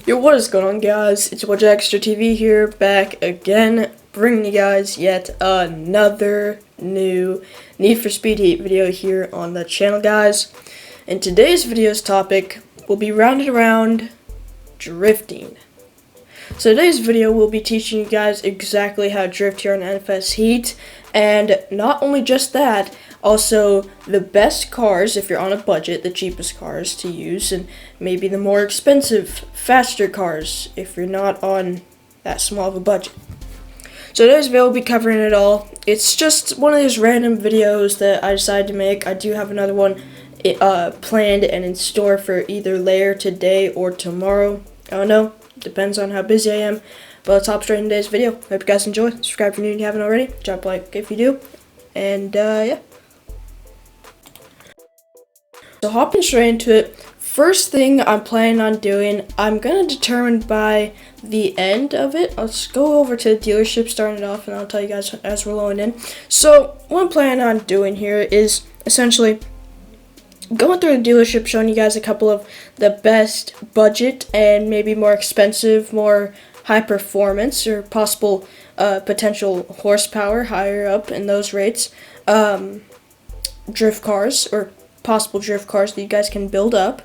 Yo, what is going on, guys? It's DragsterTV here, back again, bringing you guys yet another new Need for Speed Heat video here on the channel, guys. And today's video's topic will be rounded around drifting. So today's video will be teaching you guys exactly how to drift here on NFS Heat, and not only just that, also the best cars if you're on a budget, the cheapest cars to use, and maybe the more expensive, faster cars if you're not on that small of a budget. So today's video will be covering it all. It's just one of those random videos that I decided to make. I do have another one planned and in store for either later today or tomorrow. I don't know. Depends on how busy I am. But let's hop straight into today's video. Hope you guys enjoy. Subscribe if you're new and you haven't already. Drop a like if you do. And yeah. So hopping straight into it. First thing I'm planning on doing, I'm going to determine by the end of it. Let's go over to the dealership starting it off, and I'll tell you guys as we're loading in. So what I'm planning on doing here is essentially going through the dealership, showing you guys a couple of the best budget and maybe more expensive, more high performance or possible potential horsepower higher up in those rates drift cars or possible drift cars that you guys can build up,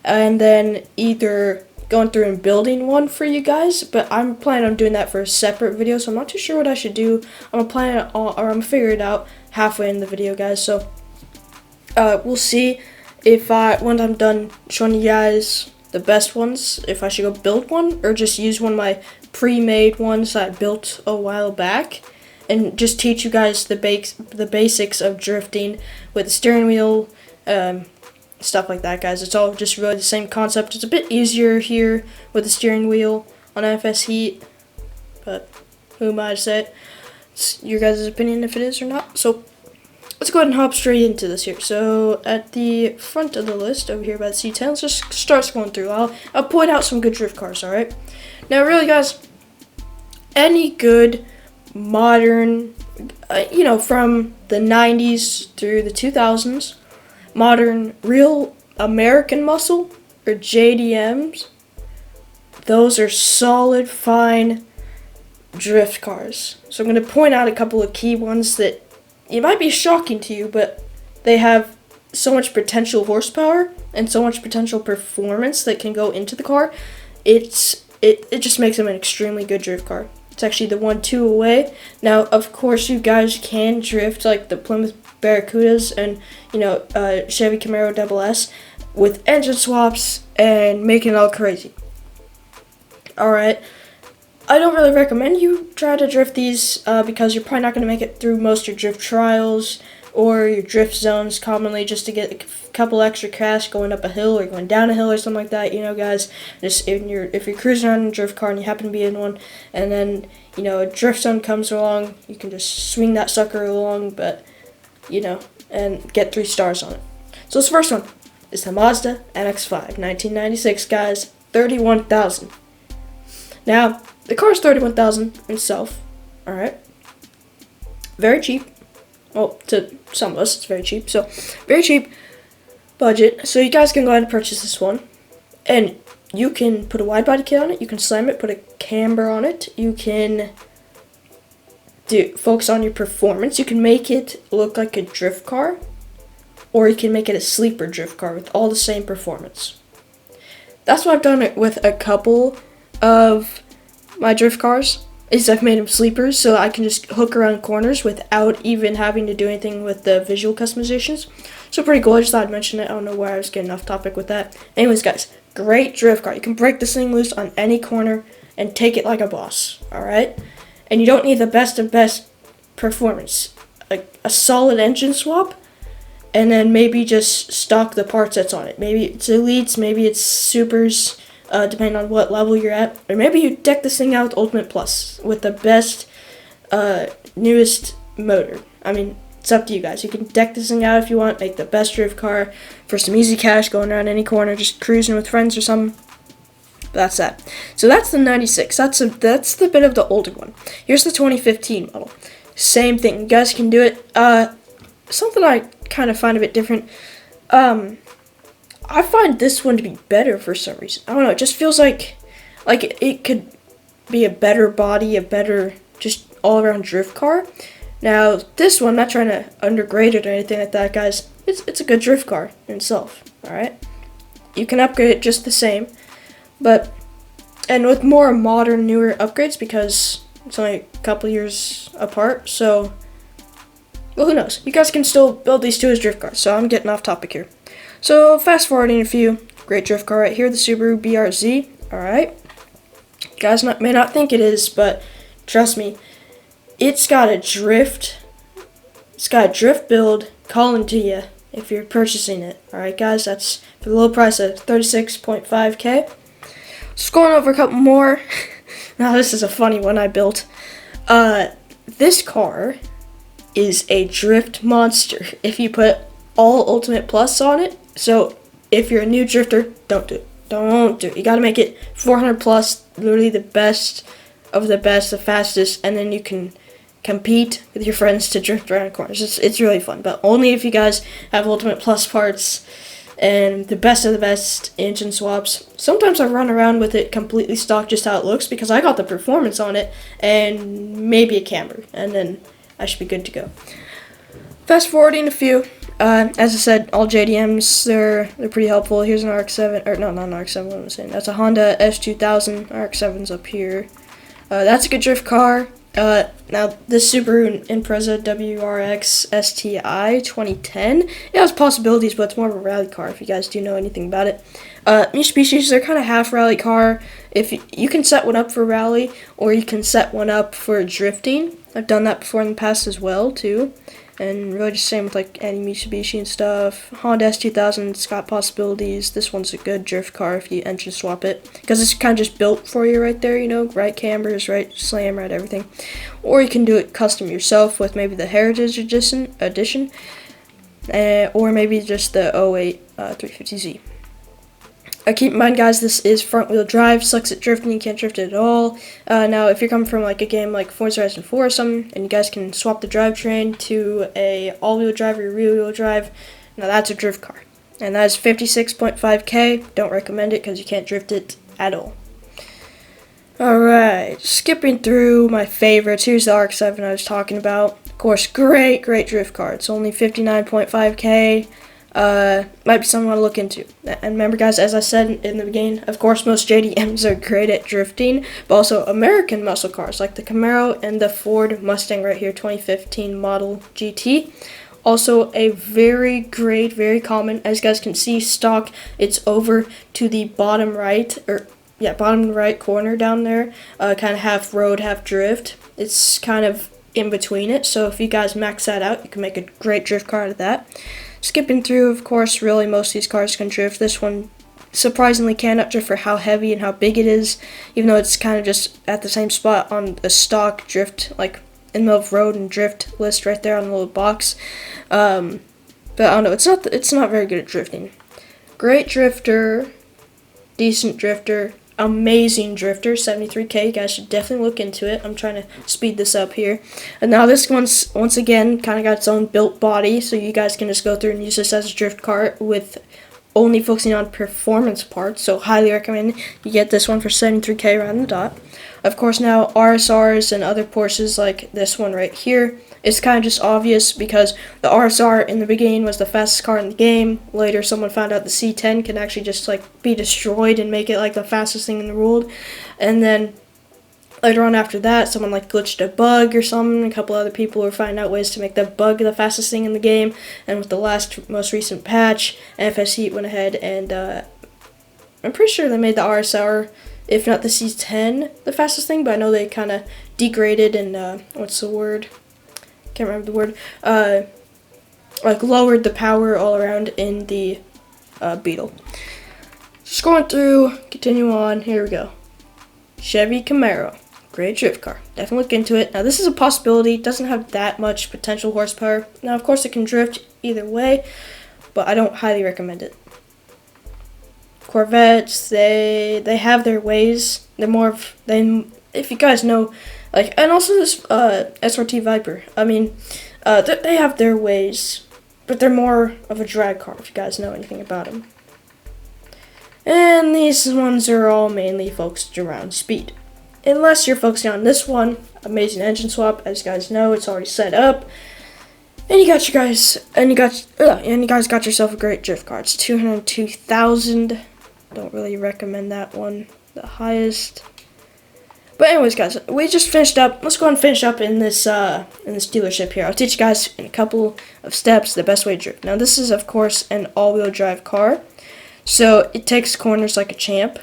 and then either going through and building one for you guys, but I'm planning on doing that for a separate video, so I'm not too sure what I should do. I'm gonna figure it out halfway in the video, guys, so we'll see if once I'm done showing you guys the best ones, if I should go build one or just use one of my pre-made ones that I built a while back and just teach you guys the basics of drifting with the steering wheel, stuff like that, guys. It's all just really the same concept. It's a bit easier here with the steering wheel on NFS Heat, but who am I to say it? It's your guys' opinion if it is or not. So let's go ahead and hop straight into this here. So at the front of the list over here by the C10, let's just start scrolling through. I'll point out some good drift cars, alright? Now really, guys, any good modern, from the 90s through the 2000s, modern real American muscle or JDMs, those are solid, fine drift cars. So I'm going to point out a couple of key ones that it might be shocking to you, but they have so much potential horsepower and so much potential performance that can go into the car. It just makes them an extremely good drift car. It's actually the 1-2 away. Now, of course, you guys can drift like the Plymouth Barracudas and Chevy Camaro SS with engine swaps and making it all crazy. Alright, I don't really recommend you try to drift these because you're probably not going to make it through most of your drift trials or your drift zones commonly just to get a couple extra cash going up a hill or going down a hill or something like that. Guys, just if you're cruising around in a drift car and you happen to be in one, and then a drift zone comes along, you can just swing that sucker along, but and get 3 stars on it. So this first one is the Mazda MX-5 1996, guys, 31,000. Now the car is 31,000 itself. All right, very cheap. Well, to some of us, it's very cheap. So, very cheap budget. So, you guys can go ahead and purchase this one. And you can put a wide body kit on it. You can slam it, put a camber on it. You can focus on your performance. You can make it look like a drift car. Or you can make it a sleeper drift car with all the same performance. That's what I've done with a couple of my drift cars. Is I've made them sleepers so I can just hook around corners without even having to do anything with the visual customizations. So pretty cool. I just thought I'd mention it. I don't know why I was getting off topic with that. Anyways, guys, great drift car. You can break this thing loose on any corner and take it like a boss. Alright? And you don't need the best of best performance. Like a solid engine swap, and then maybe just stock the parts that's on it. Maybe it's elites, maybe it's supers, depending on what level you're at. Or maybe you deck this thing out with Ultimate Plus with the best, newest motor. I mean, it's up to you guys. You can deck this thing out if you want, make the best drift car for some easy cash going around any corner, just cruising with friends or something. But that's that. So that's the 96. That's the bit of the older one. Here's the 2015 model. Same thing. You guys can do it. Something I kind of find a bit different. I find this one to be better for some reason. I don't know, it just feels like like it could be a better body, a better just all around drift car. Now this one, I'm not trying to undergrade it or anything like that, guys. It's a good drift car in itself. All right, you can upgrade it just the same, but and with more modern, newer upgrades because it's only a couple years apart. So, well, who knows? You guys can still build these two as drift cars. So I'm getting off topic here. So fast forwarding a few, great drift car right here, the Subaru BRZ. All right, you guys may not think it is, but trust me, it's got a drift build calling to you if you're purchasing it. All right, guys, that's for the low price of 36.5K. Just going over a couple more. Now this is a funny one I built. This car is a drift monster if you put all Ultimate Plus on it. So if you're a new drifter, don't do it. Don't do it. You gotta make it 400 plus, literally the best of the best, the fastest, and then you can compete with your friends to drift around corners. It's really fun, but only if you guys have Ultimate Plus parts and the best of the best engine swaps. Sometimes I run around with it completely stock, just how it looks, because I got the performance on it and maybe a camber, and then I should be good to go. Fast forwarding a few. As I said, all JDMs, they're pretty helpful. Here's an RX-7, or no, not an RX-7, what am I saying? That's a Honda S2000, RX-7's up here. That's a good drift car. Now, this Subaru Impreza WRX STI 2010, it has possibilities, but it's more of a rally car, if you guys do know anything about it. New species, they're kind of half rally car. If you can set one up for rally, or you can set one up for drifting. I've done that before in the past as well, too. And really just same with like any Mitsubishi and stuff. Honda S2000, it's got possibilities. This one's a good drift car if you engine swap it, because it's kind of just built for you right there, you know, right cambers, right slam, right everything. Or you can do it custom yourself with maybe the Heritage Edition, or maybe just the 08 350Z. Keep in mind, guys, this is front-wheel drive. Sucks at drifting. You can't drift it at all. Now, if you're coming from like a game like Forza Horizon 4 or something, and you guys can swap the drivetrain to a all-wheel drive or rear-wheel drive, now that's a drift car. And that is 56.5K. Don't recommend it because you can't drift it at all. Alright, skipping through my favorites. Here's the RX-7 I was talking about. Of course, great drift car. It's only 59.5K. Might be something I want to look into. And remember, guys, as I said in the beginning, of course, most JDMs are great at drifting, but also American muscle cars like the Camaro and the Ford Mustang right here, 2015 model GT. Also a very great, very common, as you guys can see, stock. It's over to the bottom right, bottom right corner down there, kind of half road, half drift. It's kind of in between it, so if you guys max that out, you can make a great drift car out of that. Skipping through, of course, really most of these cars can drift. This one surprisingly cannot drift for how heavy and how big it is, even though it's kind of just at the same spot on a stock drift, like in the middle of road and drift list right there on the little box. But I don't know, it's not very good at drifting. Great drifter, decent drifter, amazing drifter, 73K. You guys should definitely look into it. I'm trying to speed this up here. And now this one's, once again, kind of got its own built body, so you guys can just go through and use this as a drift car with only focusing on performance parts. So highly recommend you get this one for 73K around the dot. Of course, now RSRs and other Porsches like this one right here, it's kind of just obvious because the RSR in the beginning was the fastest car in the game. Later, someone found out the C10 can actually just like be destroyed and make it like the fastest thing in the world. And then later on after that, someone like glitched a bug or something. A couple other people were finding out ways to make the bug the fastest thing in the game. And with the most recent patch, NFS Heat went ahead and I'm pretty sure they made the RSR, if not the C10, the fastest thing. But I know they kind of degraded and what's the word? Can't remember the word, like lowered the power all around in the Beetle. Just going through, continue on, here we go. Chevy Camaro, great drift car, definitely look into it. Now this is a possibility, it doesn't have that much potential horsepower. Now of course it can drift either way, but I don't highly recommend it. Corvettes, they have their ways, they're more of, if you guys know, like, and also this SRT Viper. I mean, they have their ways, but they're more of a drag car if you guys know anything about them. And these ones are all mainly focused around speed. Unless you're focusing on this one, amazing engine swap. As you guys know, it's already set up. And you guys got yourself a great drift car. It's 202,000. Don't really recommend that one, the highest. But anyways, guys, we just finished up. Let's go ahead and finish up in this dealership here. I'll teach you guys in a couple of steps the best way to drift. Now, this is of course an all-wheel drive car, so it takes corners like a champ.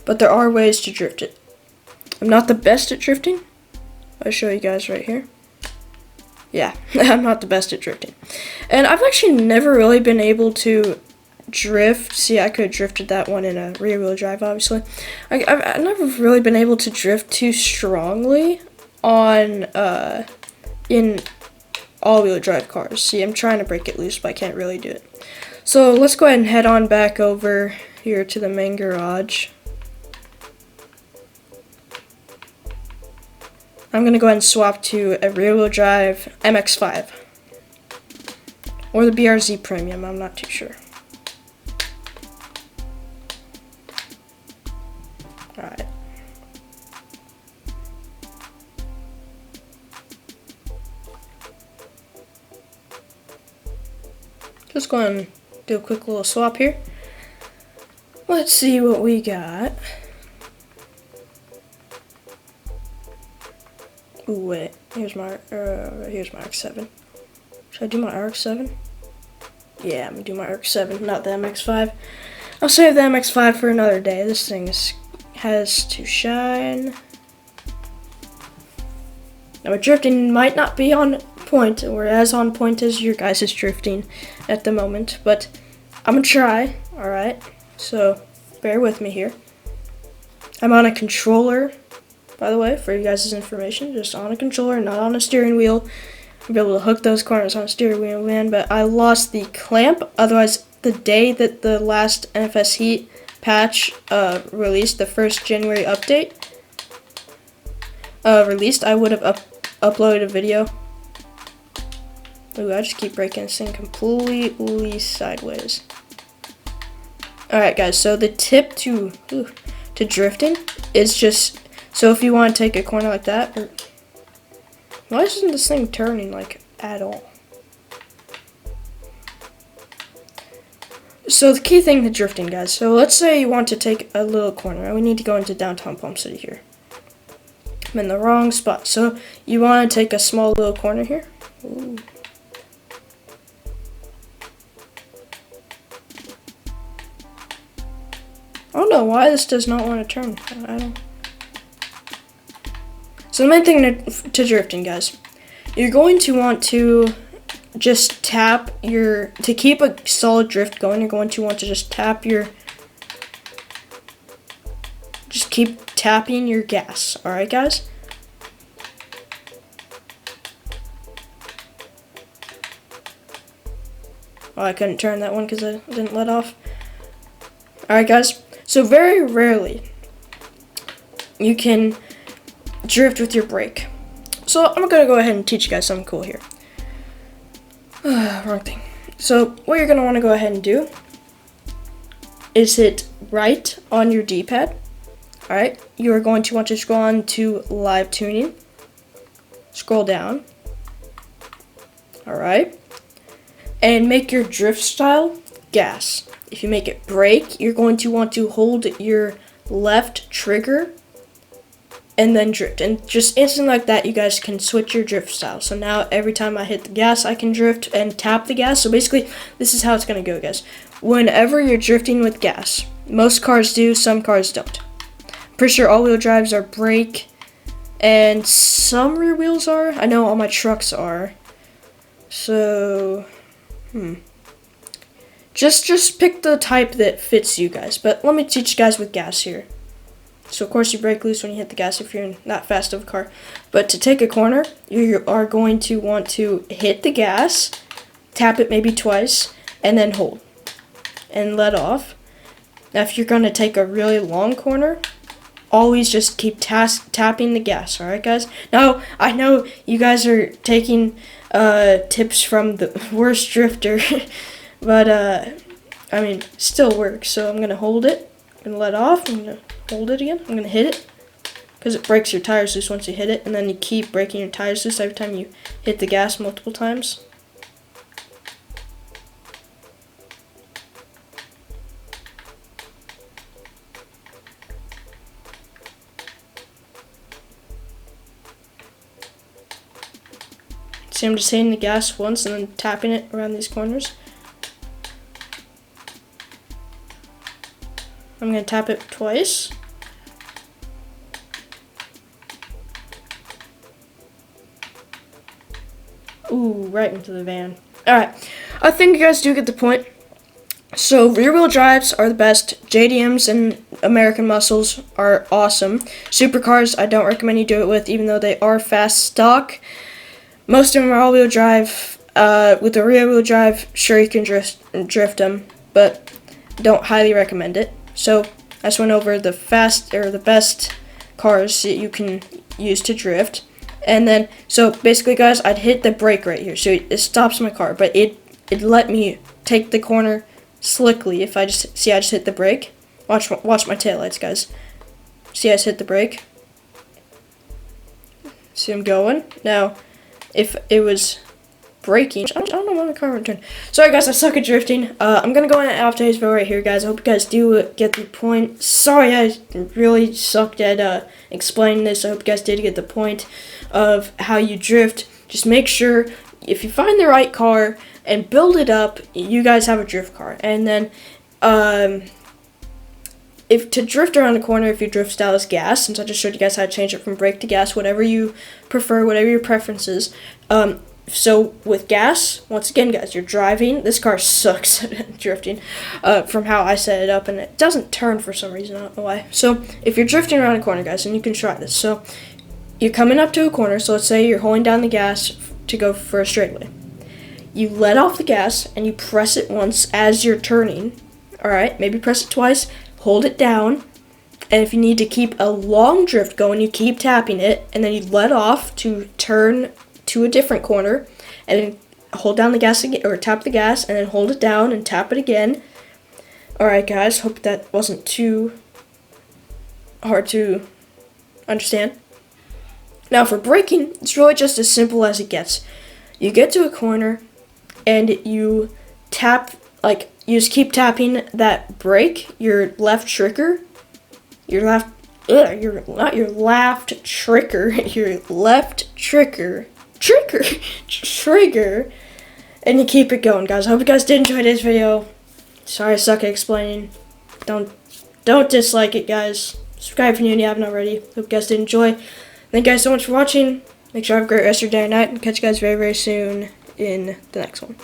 But there are ways to drift it. I'm not the best at drifting. I'll show you guys right here. Yeah, I'm not the best at drifting. And I've actually never really been able to drift. See, I could have drifted that one in a rear-wheel drive, obviously. I've never really been able to drift too strongly on in all-wheel drive cars. See, I'm trying to break it loose, but I can't really do it. So let's go ahead and head on back over here to the main garage. I'm going to go ahead and swap to a rear-wheel drive MX-5. Or the BRZ Premium, I'm not too sure. Alright. Just go ahead and do a quick little swap here. Let's see what we got. Ooh, wait. Here's my RX-7. Should I do my RX-7? Yeah, I'm gonna do my RX-7, not the MX-5. I'll save the MX-5 for another day. This thing has to shine. Now, my drifting might not be on point, or as on point as your guys' drifting at the moment, but I'm gonna try. Alright, so bear with me here. I'm on a controller, by the way, for you guys' information, just on a controller, not on a steering wheel. I'll be able to hook those corners on a steering wheel, man, but I lost the clamp. Otherwise, the day that the last NFS Heat patch released, the first January update released, I would have uploaded a video. Ooh, I just keep breaking this thing completely sideways. Alright, guys, so the tip to drifting is just, so if you want to take a corner like that, why isn't this thing turning like at all? So the key thing to drifting, guys, so let's say you want to take a little corner. We need to go into downtown Palm City here. I'm in the wrong spot. So you want to take a small little corner here. Ooh. I don't know why this does not want to turn. I don't. So the main thing to drifting, guys, you're going to want to just tap your, to keep a solid drift going, you're going to want to just tap your, just keep tapping your gas. Alright, guys? Oh, I couldn't turn that one because I didn't let off. Alright, guys. So very rarely you can drift with your brake. So I'm gonna go ahead and teach you guys something cool here. Wrong thing. So what you're gonna want to go ahead and do is hit right on your D-pad. Alright, you are going to want to scroll on to live tuning. Scroll down. Alright. And make your drift style gas. If you make it brake, you're going to want to hold your left trigger and then drift. And just instantly like that, you guys can switch your drift style. So now every time I hit the gas, I can drift and tap the gas. So basically, this is how it's going to go, guys. Whenever you're drifting with gas, most cars do, some cars don't. Pretty sure all-wheel drives are brake, and some rear wheels are. I know all my trucks are. So, Just pick the type that fits you guys. But let me teach you guys with gas here. So, of course, you brake loose when you hit the gas if you're not fast of a car. But to take a corner, you are going to want to hit the gas, tap it maybe twice, and then hold. And let off. Now, if you're going to take a really long corner, always just keep tapping the gas. Alright, guys? Now, I know you guys are taking tips from the worst drifter but I mean, still works. So I'm gonna hold it, I'm gonna let off, I'm gonna hold it again, I'm gonna hit it, because it breaks your tires loose once you hit it, and then you keep breaking your tires loose every time you hit the gas multiple times. See, I'm just hitting the gas once and then tapping it around these corners. I'm going to tap it twice. Ooh, right into the van. Alright, I think you guys do get the point. So, rear-wheel drives are the best. JDMs and American muscles are awesome. Supercars, I don't recommend you do it with, even though they are fast stock. Most of them are all-wheel drive. With the rear-wheel drive, sure you can drift them, but don't highly recommend it. So I just went over the best cars that you can use to drift, and then so basically, guys, I'd hit the brake right here, so it stops my car, but it let me take the corner slickly. If I just hit the brake. Watch my taillights, guys. See, I just hit the brake. See, I'm going now. If it was braking, I don't know why my car would turn. Sorry, guys, I suck at drifting. I'm gonna go in and off today's video right here, guys. I hope you guys do get the point. Sorry, I really sucked at explaining this. I hope you guys did get the point of how you drift. Just make sure if you find the right car and build it up, you guys have a drift car. And then, if to drift around the corner, if your drift style is gas, since I just showed you guys how to change it from brake to gas, whatever you prefer, whatever your preference is. So with gas, once again, guys, you're driving. This car sucks at drifting from how I set it up, and it doesn't turn for some reason. I don't know why. So if you're drifting around a corner, guys, and you can try this. So you're coming up to a corner. So let's say you're holding down the gas to go for a straightaway. You let off the gas, and you press it once as you're turning. All right, maybe press it twice. Hold it down, and if you need to keep a long drift going, you keep tapping it, and then you let off to turn to a different corner, and then hold down the gas again, or tap the gas, and then hold it down and tap it again. Alright, guys, hope that wasn't too hard to understand. Now, for braking, it's really just as simple as it gets. You get to a corner, and you tap, you just keep tapping that brake, your left trigger, your left trigger, and you keep it going, guys. I hope you guys did enjoy this video. Sorry I suck at explaining. Don't dislike it, guys. Subscribe if you haven't already. Hope you guys did enjoy. Thank you guys so much for watching. Make sure you have a great rest of your day or night, and catch you guys very, very soon in the next one.